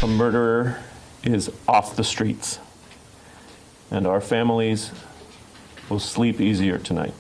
A murderer is off the streets, and our families will sleep easier tonight.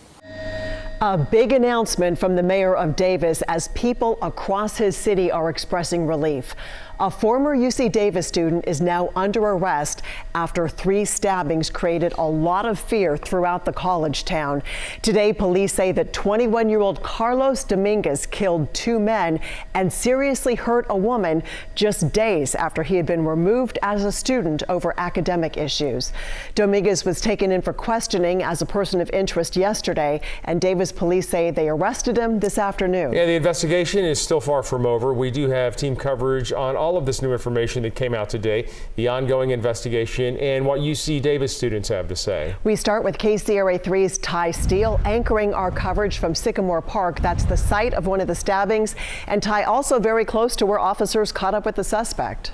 A big announcement from the mayor of Davis as people across his city are expressing relief. A former UC Davis student is now under arrest after 3 stabbings created a lot of fear throughout the college town. Today, police say that 21-year-old Carlos Dominguez killed 2 men and seriously hurt a woman just days after he had been removed as a student over academic issues. Dominguez was taken in for questioning as a person of interest yesterday, and Davis police say they arrested him this afternoon. Yeah, the investigation is still far from over. We do have team coverage on all of this new information that came out today, the ongoing investigation, and what UC Davis students have to say. We start with KCRA 3's Ty Steele anchoring our coverage from Sycamore Park. That's the site of one of the stabbings, and Ty also very close to where officers caught up with the suspect.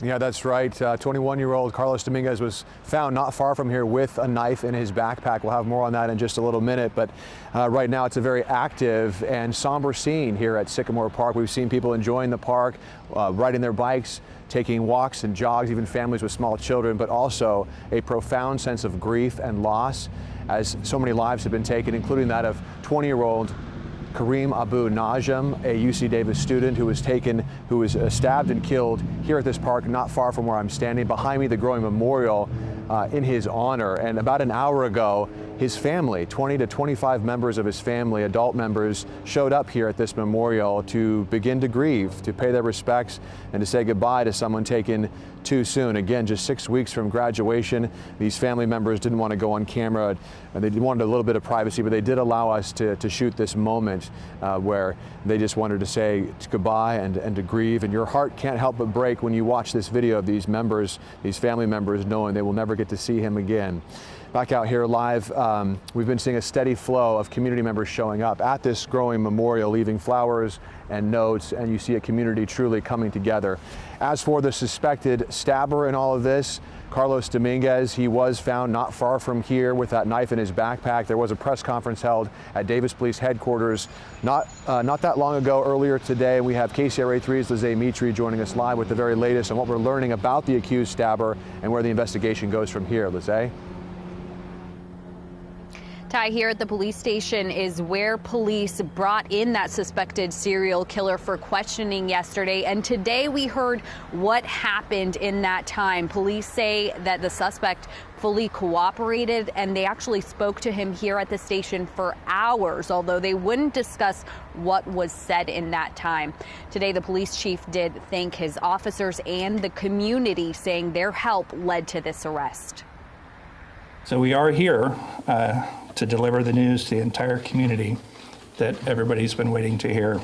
Yeah, that's right. 21-year-old Carlos Dominguez was found not far from here with a knife in his backpack. We'll have more on that in just a little minute, but right now it's a very active and somber scene here at Sycamore Park. We've seen people enjoying the park, riding their bikes, taking walks and jogs, even families with small children, but also a profound sense of grief and loss as so many lives have been taken, including that of 20-year-old Kareem Abu Najm, a UC Davis student who was stabbed and killed here at this park not far from where I'm standing. Behind me, the growing memorial in his honor. And about an hour ago, his family, 20 to 25 members of his family, adult members, showed up here at this memorial to begin to grieve, to pay their respects, and to say goodbye to someone taken too soon. Again, just 6 weeks from graduation. These family members didn't want to go on camera, and they wanted a little bit of privacy, but they did allow us to shoot this moment where they just wanted to say goodbye and to grieve. And your heart can't help but break when you watch this video of these members, these family members, knowing they will never get to see him again. Back out here live, we've been seeing a steady flow of community members showing up at this growing memorial, leaving flowers and notes, and you see a community truly coming together. As for the suspected stabber in all of this, Carlos Dominguez, he was found not far from here with that knife in his backpack. There was a press conference held at Davis Police Headquarters not that long ago, earlier today. We have KCRA 3's Lizzie Mitri joining us live with the very latest on what we're learning about the accused stabber and where the investigation goes from here. Lizzie? Ty, here at the police station is where police brought in that suspected serial killer for questioning yesterday. And today we heard what happened in that time. Police say that the suspect fully cooperated, and they actually spoke to him here at the station for hours, although they wouldn't discuss what was said in that time. Today, the police chief did thank his officers and the community, saying their help led to this arrest. So we are here to deliver the news to the entire community that everybody's been waiting to hear.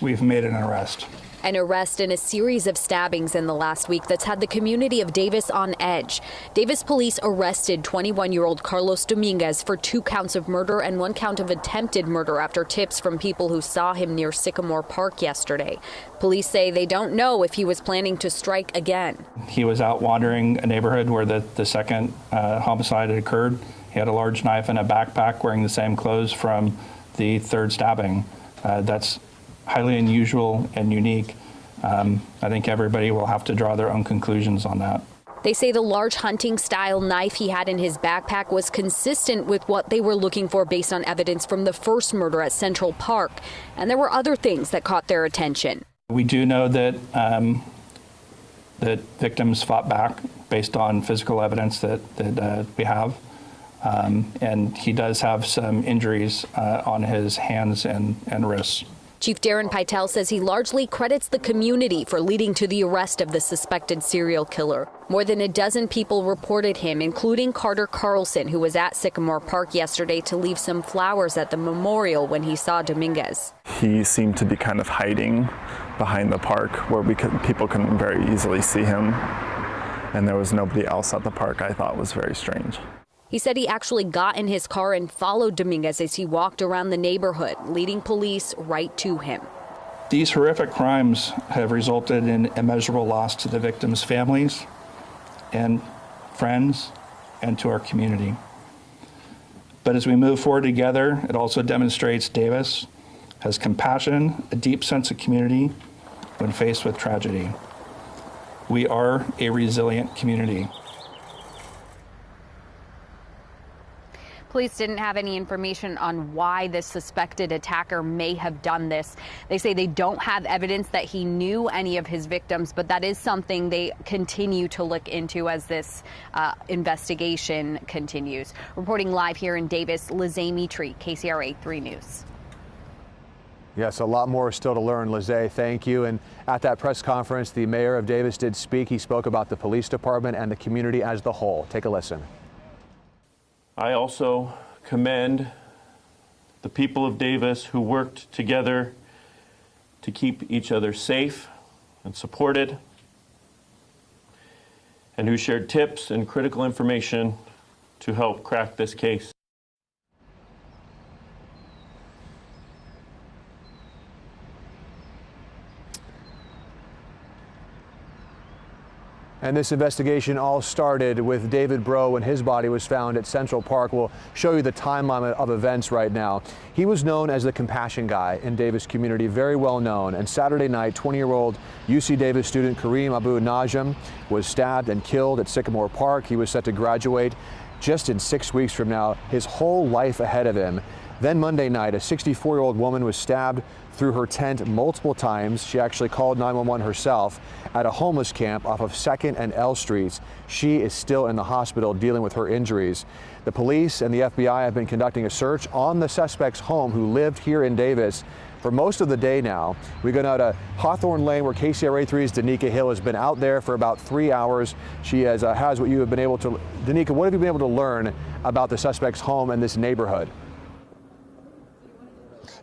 We've made an arrest. An arrest in a series of stabbings in the last week that's had the community of Davis on edge. Davis police arrested 21-year-old Carlos Dominguez for 2 counts of murder and 1 count of attempted murder after tips from people who saw him near Sycamore Park yesterday. Police say they don't know if he was planning to strike again. He was out wandering a neighborhood where the second homicide had occurred. He had a large knife in a backpack, wearing the same clothes from the 3rd stabbing. That's highly unusual and unique. I think everybody will have to draw their own conclusions on that. They say the large hunting-style knife he had in his backpack was consistent with what they were looking for based on evidence from the first murder at Central Park. And there were other things that caught their attention. We do know that that victims fought back based on physical evidence that we have. And he does have some injuries on his hands and wrists. Chief Darren Pytel says he largely credits the community for leading to the arrest of the suspected serial killer. More than a dozen people reported him, including Carter Carlson, who was at Sycamore Park yesterday to leave some flowers at the memorial when he saw Dominguez. He seemed to be kind of hiding behind the park where people couldn't very easily see him. And there was nobody else at the park. I thought was very strange. He said he actually got in his car and followed Dominguez as he walked around the neighborhood, leading police right to him. These horrific crimes have resulted in immeasurable loss to the victims' families and friends and to our community. But as we move forward together, it also demonstrates Davis has compassion, a deep sense of community when faced with tragedy. We are a resilient community. Police didn't have any information on why this suspected attacker may have done this. They say they don't have evidence that he knew any of his victims, but that is something they continue to look into as this investigation continues. Reporting live here in Davis, Lizzie Mitri, KCRA 3 News. Yes, a lot more still to learn, Lizzie. Thank you. And at that press conference, the mayor of Davis did speak. He spoke about the police department and the community as the whole. Take a listen. I also commend the people of Davis who worked together to keep each other safe and supported, and who shared tips and critical information to help crack this case. And this investigation all started with David Breaux when his body was found at Central Park. We'll show you the timeline of events right now. He was known as the compassion guy in Davis community, very well known. And Saturday night, 20-year-old UC Davis student Kareem Abu Najm was stabbed and killed at Sycamore Park. He was set to graduate just in 6 weeks from now, his whole life ahead of him. Then Monday night, a 64-year-old woman was stabbed through her tent multiple times. She actually called 911 herself at a homeless camp off of 2nd and L Streets. She is still in the hospital dealing with her injuries. The police and the FBI have been conducting a search on the suspect's home, who lived here in Davis for most of the day now. We go now to Hawthorne Lane, where KCRA 3's Danica Hill has been out there for about 3 hours. She has what you have been able to, Danica, what have you been able to learn about the suspect's home and this neighborhood?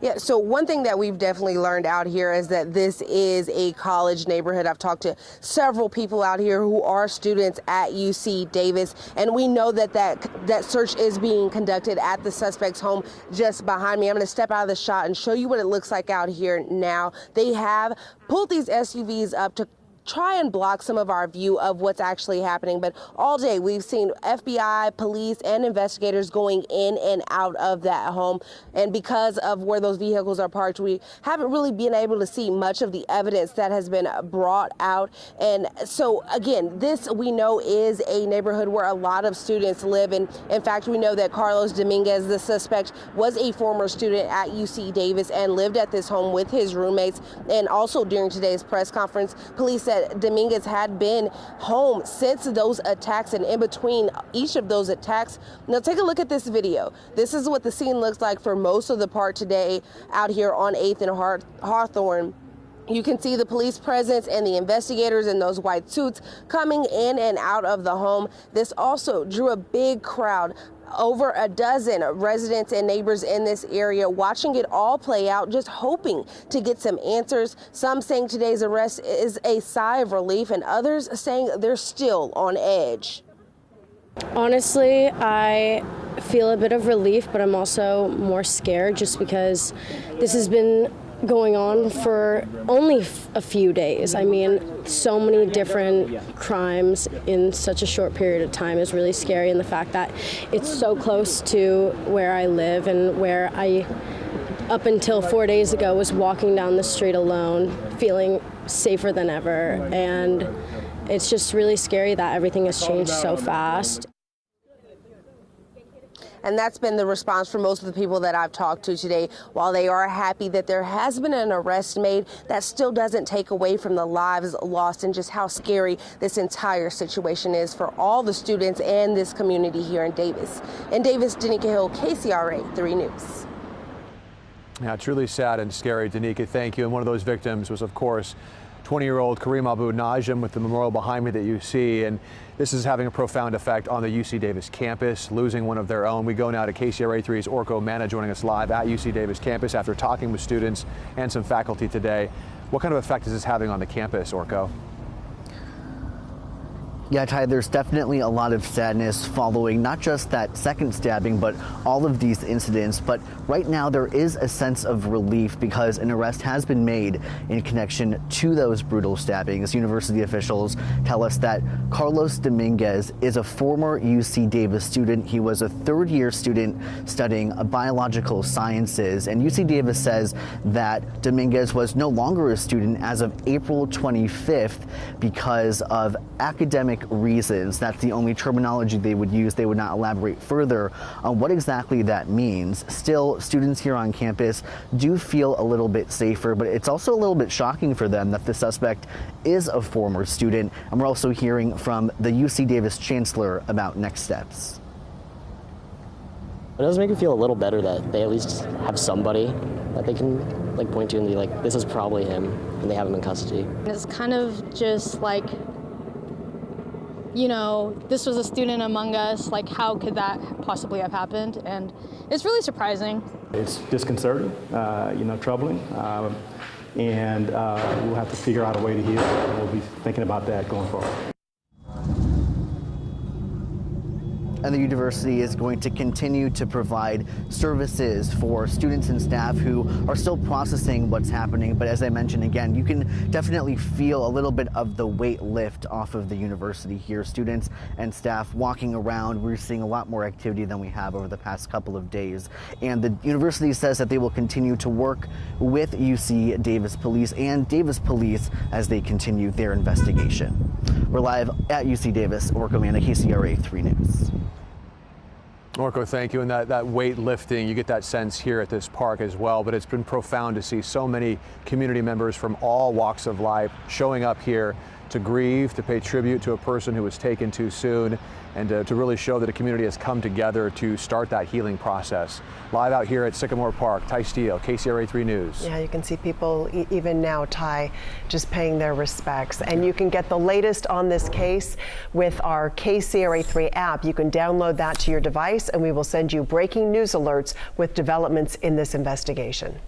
Yeah, so one thing that we've definitely learned out here is that this is a college neighborhood. I've talked to several people out here who are students at UC Davis, and we know that search is being conducted at the suspect's home just behind me. I'm going to step out of the shot and show you what it looks like out here now. They have pulled these SUVs up to try and block some of our view of what's actually happening. But all day we've seen FBI, police, and investigators going in and out of that home. And because of where those vehicles are parked, we haven't really been able to see much of the evidence that has been brought out. And so again, this we know is a neighborhood where a lot of students live. And in fact, we know that Carlos Dominguez, the suspect, was a former student at UC Davis and lived at this home with his roommates. And also during today's press conference, police said Dominguez had been home since those attacks, and in between each of those attacks. Now take a look at this video. This is what the scene looks like for most of the part today out here on 8th and Hawthorne. You can see the police presence and the investigators in those white suits coming in and out of the home. This also drew a big crowd. Over a dozen residents and neighbors in this area watching it all play out, just hoping to get some answers. Some saying today's arrest is a sigh of relief, and others saying they're still on edge. Honestly, I feel a bit of relief, but I'm also more scared just because this has been going on for only a few days. I mean, so many different crimes in such a short period of time is really scary, and the fact that it's so close to where I live and where I, up until 4 days ago, was walking down the street alone, feeling safer than ever, and it's just really scary that everything has changed so fast. And that's been the response from most of the people that I've talked to today. While they are happy that there has been an arrest made, that still doesn't take away from the lives lost and just how scary this entire situation is for all the students and this community here in Davis. In Davis, Danica Hill, KCRA 3 News. Yeah, truly sad and scary, Danica. Thank you. And one of those victims was, of course, 20-year-old Kareem Abu Najm, with the memorial behind me that you see. And this is having a profound effect on the UC Davis campus, losing one of their own. We go now to KCRA 3's Orko Manna, joining us live at UC Davis campus after talking with students and some faculty today. What kind of effect is this having on the campus, Orko? Yeah, Ty, there's definitely a lot of sadness following not just that second stabbing, but all of these incidents. But right now there is a sense of relief because an arrest has been made in connection to those brutal stabbings. University officials tell us that Carlos Dominguez is a former UC Davis student. He was a third-year student studying biological sciences, and UC Davis says that Dominguez was no longer a student as of April 25th because of academic reasons. That's the only terminology they would use. They would not elaborate further on what exactly that means. Still, students here on campus do feel a little bit safer, but it's also a little bit shocking for them that the suspect is a former student. And we're also hearing from the UC Davis chancellor about next steps. It does make me feel a little better that they at least have somebody that they can point to and be like, this is probably him, and they have him in custody. It's kind of just like, you know, this was a student among us, like how could that possibly have happened? And it's really surprising. It's disconcerting, troubling, and we'll have to figure out a way to heal, and we'll be thinking about that going forward. And the university is going to continue to provide services for students and staff who are still processing what's happening. But as I mentioned again, you can definitely feel a little bit of the weight lift off of the university here. Students and staff walking around, we're seeing a lot more activity than we have over the past couple of days. And the university says that they will continue to work with UC Davis Police and Davis Police as they continue their investigation. We're live at UC Davis. Orko Manna, KCRA 3 News. Orko, thank you. And that weight lifting, you get that sense here at this park as well. But it's been profound to see so many community members from all walks of life showing up here to grieve, to pay tribute to a person who was taken too soon, and to really show that a community has come together to start that healing process. Live out here at Sycamore Park, Ty Steele, KCRA 3 News. Yeah, you can see people even now, Ty, just paying their respects. And you can get the latest on this case with our KCRA 3 app. You can download that to your device, and we will send you breaking news alerts with developments in this investigation.